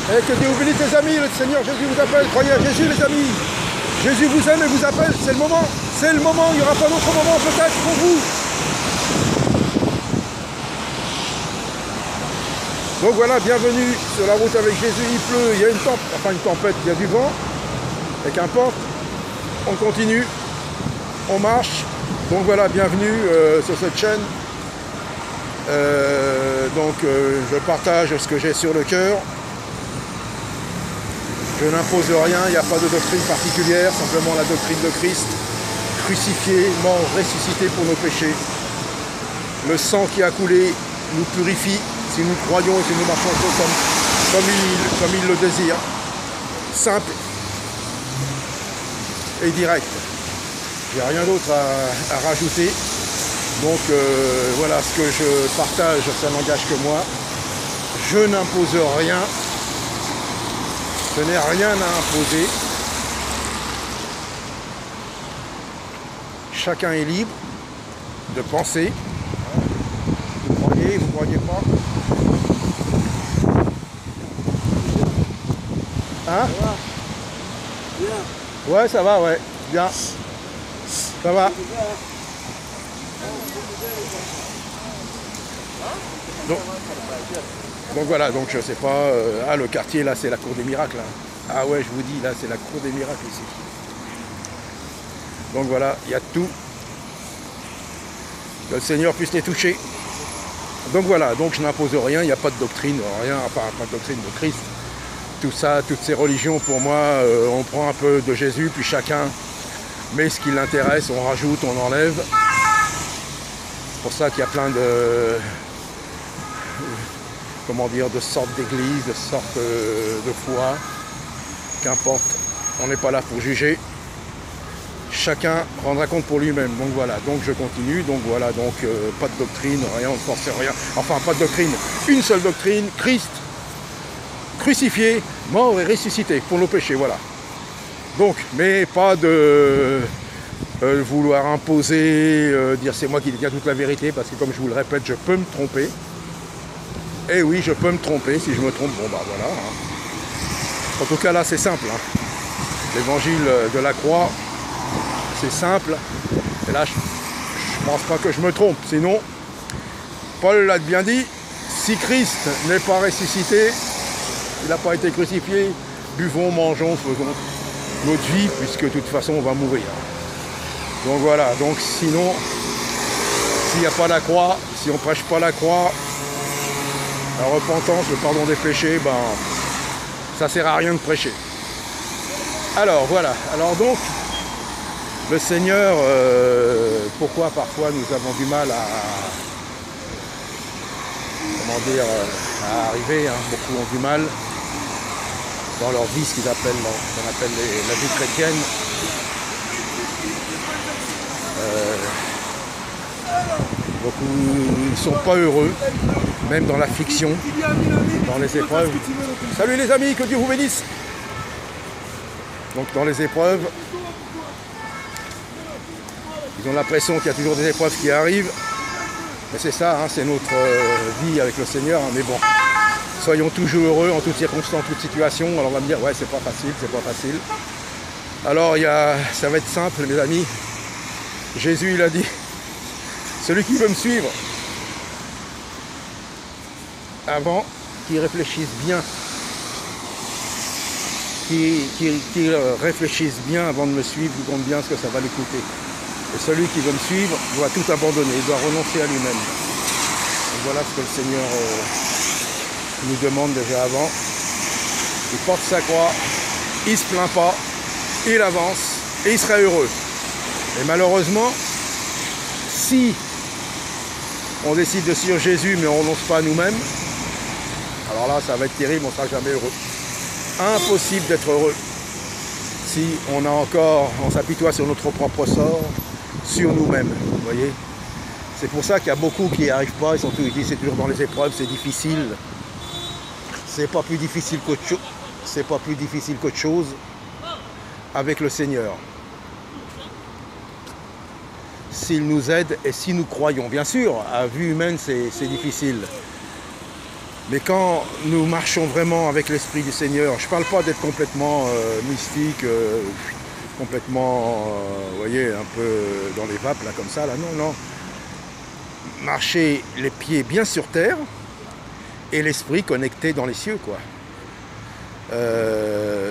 Et que Dieu vous bénisse les amis, le Seigneur Jésus vous appelle, croyez à Jésus les amis. Jésus vous aime et vous appelle, c'est le moment, il n'y aura pas d'autre moment peut-être pour vous. Donc voilà, bienvenue sur la route avec Jésus, il pleut, il y a une tempête, il y a du vent, et qu'importe, on continue, on marche. Donc voilà, bienvenue sur cette chaîne. Je partage ce que j'ai sur le cœur. Je n'impose rien, il n'y a pas de doctrine particulière, simplement la doctrine de Christ, crucifié, mort, ressuscité pour nos péchés. Le sang qui a coulé nous purifie si nous croyons et si nous marchons comme il le désire. Simple et direct. Il n'y a rien d'autre à rajouter. Donc voilà ce que je partage, ça n'engage que moi. Je n'impose rien. Je n'ai rien à imposer. Chacun est libre de penser. Vous croyez, vous ne croyez pas? Hein? Ça va? Bien. Ouais, ça va, ouais. Bien. Ça va. Donc voilà, donc je sais pas, le quartier là c'est la cour des miracles. Hein. Ah ouais, je vous dis, là c'est la cour des miracles ici. Donc voilà, il y a tout. Que le Seigneur puisse les toucher. Donc voilà, donc je n'impose rien, il n'y a pas de doctrine, rien, enfin pas de doctrine de Christ. Tout ça, toutes ces religions pour moi, on prend un peu de Jésus, puis chacun met ce qui l'intéresse, on rajoute, on enlève. C'est pour ça qu'il y a plein de... comment dire, de sortes d'églises, de sortes de foi, qu'importe, on n'est pas là pour juger, chacun rendra compte pour lui-même, donc voilà, donc je continue, donc voilà, donc pas de doctrine, rien, on ne force rien, enfin pas de doctrine, une seule doctrine, Christ, crucifié, mort et ressuscité pour nos péchés, voilà. Donc, mais pas de vouloir imposer, dire c'est moi qui détiens toute la vérité, parce que comme je vous le répète, je peux me tromper. Et oui, je peux me tromper, si je me trompe, bon bah voilà. Hein. En tout cas là c'est simple. Hein. L'évangile de la croix, c'est simple. Et là je pense pas que je me trompe. Sinon, Paul l'a bien dit, si Christ n'est pas ressuscité, il n'a pas été crucifié, buvons, mangeons, faisons notre vie, puisque de toute façon on va mourir. Donc voilà, donc sinon, s'il n'y a pas la croix, si on ne prêche pas la croix, la repentance, le pardon des péchés, ben, ça sert à rien de prêcher. Alors voilà, alors donc, le Seigneur, pourquoi parfois nous avons du mal à, comment dire, à arriver, hein, beaucoup ont du mal dans leur vie, ce qu'on appelle la vie chrétienne. Beaucoup ne sont pas heureux, même dans l'affliction, dans les épreuves. Salut les amis, que Dieu vous bénisse. Donc dans les épreuves, ils ont l'impression qu'il y a toujours des épreuves qui arrivent. Mais c'est ça, hein, c'est notre vie avec le Seigneur. Hein, mais bon, soyons toujours heureux en toutes circonstances, en toutes situations. Alors on va me dire, ouais, c'est pas facile, c'est pas facile. Alors ça va être simple, mes amis. Jésus, il a dit, celui qui veut me suivre, avant qu'il réfléchisse bien, qu'il réfléchisse bien avant de me suivre, il compte bien ce que ça va lui coûter. Et celui qui veut me suivre doit tout abandonner, il doit renoncer à lui-même. Donc voilà ce que le Seigneur nous demande déjà avant. Il porte sa croix, il ne se plaint pas, il avance et il sera heureux. Et malheureusement, si on décide de suivre Jésus mais on ne renonce pas à nous-mêmes, alors là ça va être terrible, on ne sera jamais heureux. Impossible d'être heureux si on s'apitoie sur notre propre sort, sur nous-mêmes, vous voyez. C'est pour ça qu'il y a beaucoup qui n'y arrivent pas, ils disent c'est toujours dans les épreuves, c'est difficile. C'est pas plus difficile qu'autre chose. C'est pas plus difficile qu'autre chose avec le Seigneur. S'il nous aide et si nous croyons. Bien sûr, à vue humaine, c'est difficile. Mais quand nous marchons vraiment avec l'Esprit du Seigneur, je ne parle pas d'être complètement mystique, complètement, vous voyez, un peu dans les vapes, là, comme ça, là, non, non. Marcher les pieds bien sur terre et l'esprit connecté dans les cieux, quoi.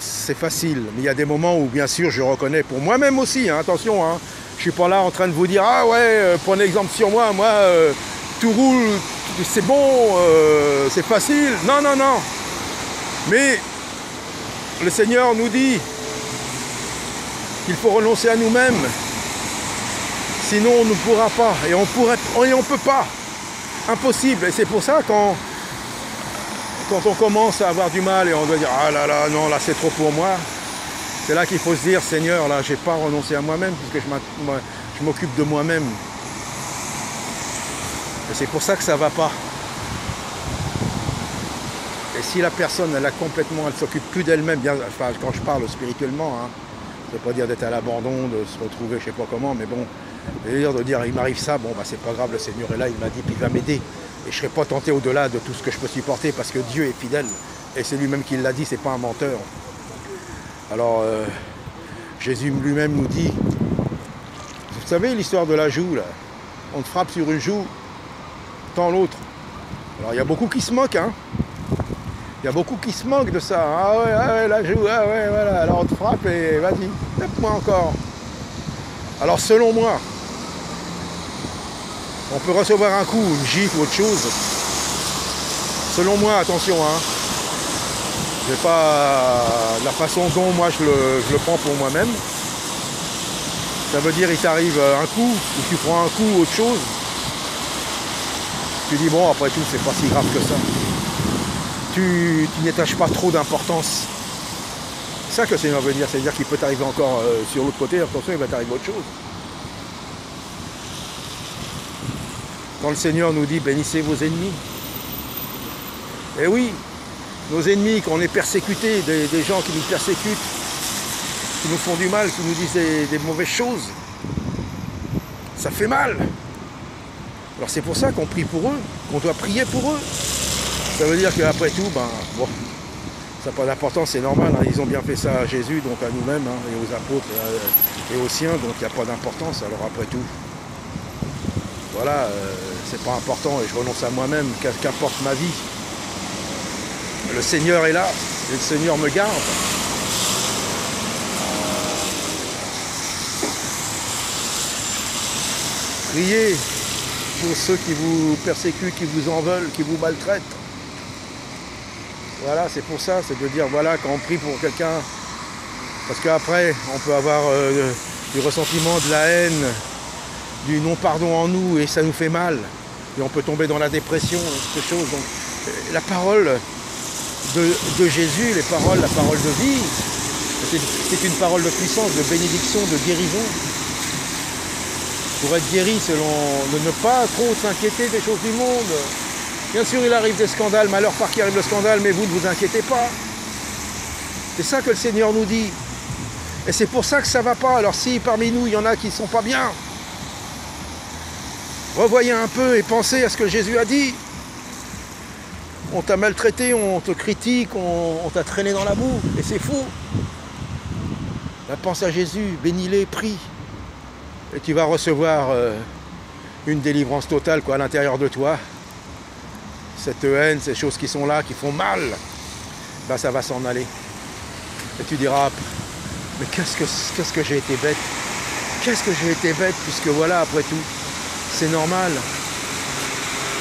C'est facile, mais il y a des moments où, bien sûr, je reconnais, pour moi-même aussi, hein, attention, hein, je ne suis pas là en train de vous dire, ah ouais, prenez exemple sur moi, tout roule, c'est bon, c'est facile. Non, non, non. Mais le Seigneur nous dit qu'il faut renoncer à nous-mêmes. Sinon, on ne pourra pas. Et on ne peut pas. Impossible. Et c'est pour ça quand on commence à avoir du mal et on doit dire, ah là là, non, là c'est trop pour moi. C'est là qu'il faut se dire, Seigneur, là, j'ai pas renoncé à moi-même puisque je m'occupe de moi-même. Et c'est pour ça que ça ne va pas. Et si la personne, elle s'occupe plus d'elle-même, enfin, quand je parle spirituellement, hein, ça ne veut pas dire d'être à l'abandon, de se retrouver je ne sais pas comment, mais bon, de dire il m'arrive ça, bon bah c'est pas grave, le Seigneur est là, il m'a dit, puis il va m'aider. Et je ne serai pas tenté au-delà de tout ce que je peux supporter parce que Dieu est fidèle. Et c'est lui-même qui l'a dit, c'est pas un menteur. Alors, Jésus lui-même nous dit, vous savez l'histoire de la joue, là, on te frappe sur une joue, tant l'autre. Alors il y a beaucoup qui se moquent, hein. Il y a beaucoup qui se moquent de ça. Ah ouais, la joue, ah ouais, voilà. Alors on te frappe et vas-y, tape-moi encore. Alors selon moi, on peut recevoir un coup, une gifle ou autre chose. Selon moi, attention, hein. C'est pas la façon dont moi je le prends pour moi-même. Ça veut dire il t'arrive un coup, ou tu prends un coup ou autre chose. Tu dis bon, après tout, c'est pas si grave que ça. Tu n'attaches pas trop d'importance. C'est ça que le Seigneur veut dire, c'est-à-dire qu'il peut t'arriver encore sur l'autre côté, attention, il va t'arriver autre chose. Quand le Seigneur nous dit bénissez vos ennemis. Eh oui, nos ennemis, quand on est persécutés, des gens qui nous persécutent, qui nous font du mal, qui nous disent des mauvaises choses, ça fait mal. Alors c'est pour ça qu'on prie pour eux, qu'on doit prier pour eux. Ça veut dire qu'après tout, bon, ça n'a pas d'importance, c'est normal, hein, ils ont bien fait ça à Jésus, donc à nous-mêmes, hein, et aux apôtres et aux siens, donc il n'y a pas d'importance, alors après tout. Voilà, c'est pas important et je renonce à moi-même, qu'importe ma vie. Le Seigneur est là, et le Seigneur me garde. Priez pour ceux qui vous persécutent, qui vous en veulent, qui vous maltraitent. Voilà, c'est pour ça, c'est de dire, voilà, quand on prie pour quelqu'un, parce qu'après, on peut avoir du ressentiment, de la haine, du non-pardon en nous, et ça nous fait mal. Et on peut tomber dans la dépression, quelque chose. Donc, la parole de Jésus, la parole de vie, c'est une parole de puissance, de bénédiction, de guérison. Pour être guéri, selon ne pas trop s'inquiéter des choses du monde. Bien sûr, il arrive des scandales, malheur par qui arrive le scandale, mais vous ne vous inquiétez pas. C'est ça que le Seigneur nous dit. Et c'est pour ça que ça ne va pas. Alors si parmi nous, il y en a qui ne sont pas bien, revoyez un peu et pensez à ce que Jésus a dit. On t'a maltraité, on te critique, on t'a traîné dans la boue, et c'est faux. Là, pense à Jésus, bénis-les, prie. Et tu vas recevoir une délivrance totale quoi, à l'intérieur de toi. Cette haine, ces choses qui sont là, qui font mal, ben, ça va s'en aller. Et tu diras, mais qu'est-ce que j'ai été bête. Qu'est-ce que j'ai été bête, puisque voilà, après tout, c'est normal.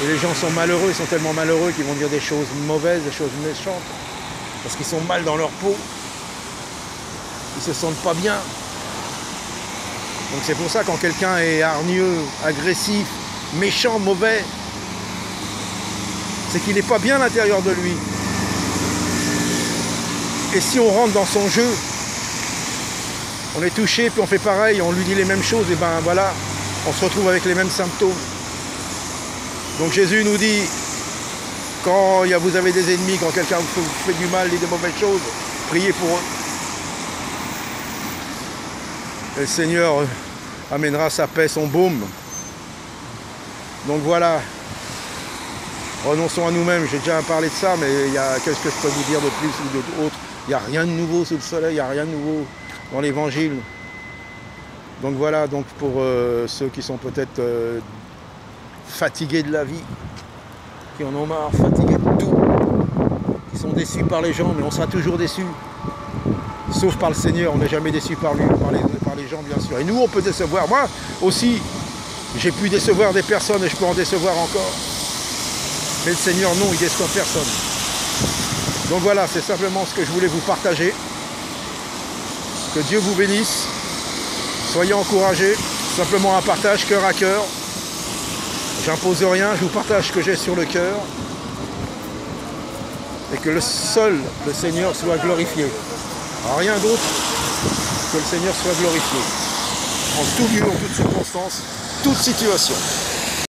Et les gens sont malheureux, ils sont tellement malheureux qu'ils vont dire des choses mauvaises, des choses méchantes, parce qu'ils sont mal dans leur peau. Ils se sentent pas bien. Donc c'est pour ça quand quelqu'un est hargneux, agressif, méchant, mauvais, c'est qu'il n'est pas bien à l'intérieur de lui. Et si on rentre dans son jeu, on est touché, puis on fait pareil, on lui dit les mêmes choses, et ben voilà, on se retrouve avec les mêmes symptômes. Donc Jésus nous dit, quand vous avez des ennemis, quand quelqu'un vous fait du mal, dit de mauvaises choses, priez pour eux. Et le Seigneur amènera sa paix, son baume. Donc voilà. Renonçons à nous-mêmes, j'ai déjà parlé de ça, mais qu'est-ce que je peux vous dire de plus ou d'autre? Il n'y a rien de nouveau sous le soleil, il n'y a rien de nouveau dans l'évangile. Donc voilà, donc pour ceux qui sont peut-être fatigués de la vie, qui en ont marre, fatigués de tout, qui sont déçus par les gens, mais on sera toujours déçus. Sauf par le Seigneur, on n'est jamais déçu par lui, par les gens bien sûr. Et nous on peut décevoir, moi aussi, j'ai pu décevoir des personnes et je peux en décevoir encore. Mais le Seigneur non, il déçoit personne. Donc voilà, c'est simplement ce que je voulais vous partager. Que Dieu vous bénisse. Soyez encouragés. Simplement un partage cœur à cœur. J'impose rien, je vous partage ce que j'ai sur le cœur. Et que le Seigneur soit glorifié. Alors, rien d'autre que le Seigneur soit glorifié. En tout lieu, en toutes circonstances, toute situation.